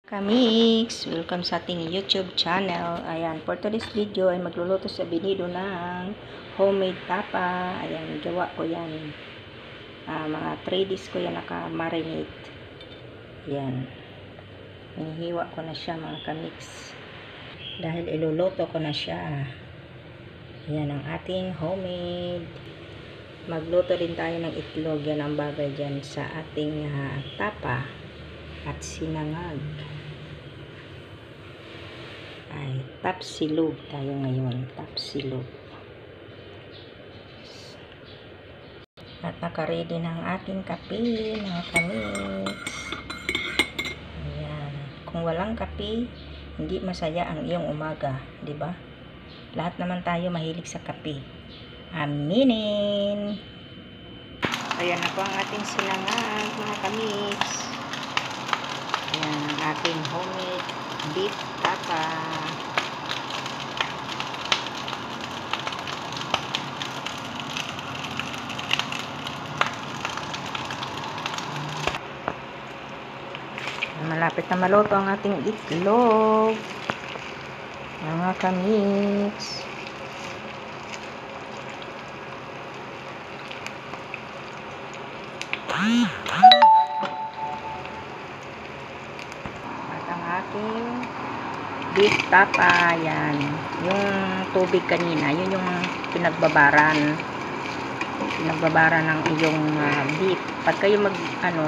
Kamix, welcome sa ating YouTube channel. Ayan, for today's video ay magluluto sa binido ng homemade tapa. Ayan, gawa ko yan. Mga 3 days ko yan naka-marinate. Ayan, hinihiwa ko na siya mga kamix. Dahil iluluto ko na siya. Ayan ang ating homemade. Magluto din tayo ng itlog. Yan ang bagay dyan sa ating tapa at sinangag. Ay, tapsilog tayo ngayon. Tapsilog. At nakaready na ang ating kape, mga kamix. Ayan. Kung walang kape, hindi masaya ang iyong umaga, di ba? Lahat naman tayo mahilig sa kape. Aminin! Ayan na po ang ating sinangag, mga kamix. Ayan ang ating homemade beef tapa. Malapit na maluto ang ating itlog, mga kamix. At ang ating beef tapa, yan. Yung tubig kanina, yun yung pinagbabaran ng iyong beef. Pag kayo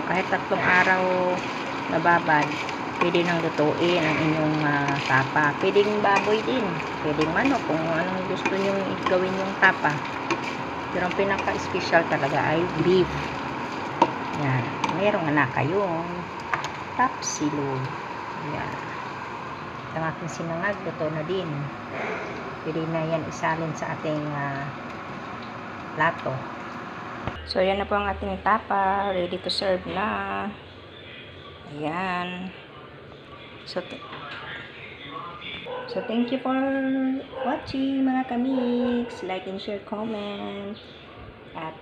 kahit 3 araw nababad, pwede nang lutuin ang inyong tapa. Pwedeng baboy din, pwedeng manok, kung anong gusto nyo gawin yung tapa. Pero ang pinaka-special talaga ay beef. Yan, merong anak kayong tapsilog. Yan. Ang ating sinangag, luto na din. Pwede na yan isalin sa ating plato. So, yan na po ang ating tapa. Ready to serve na. Ayan. So, thank you for watching, mga kamix. Like and share, comment. At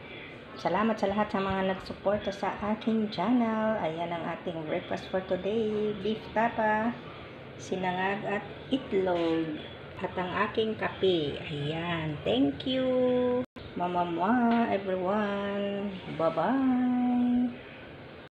salamat sa lahat sa mga nagsuporta sa aking channel. Ayan ang ating breakfast for today. Beef tapa, sinangag at itlog. At ang aking kape. Ayan. Thank you. Mamamwa, everyone. Bye-bye.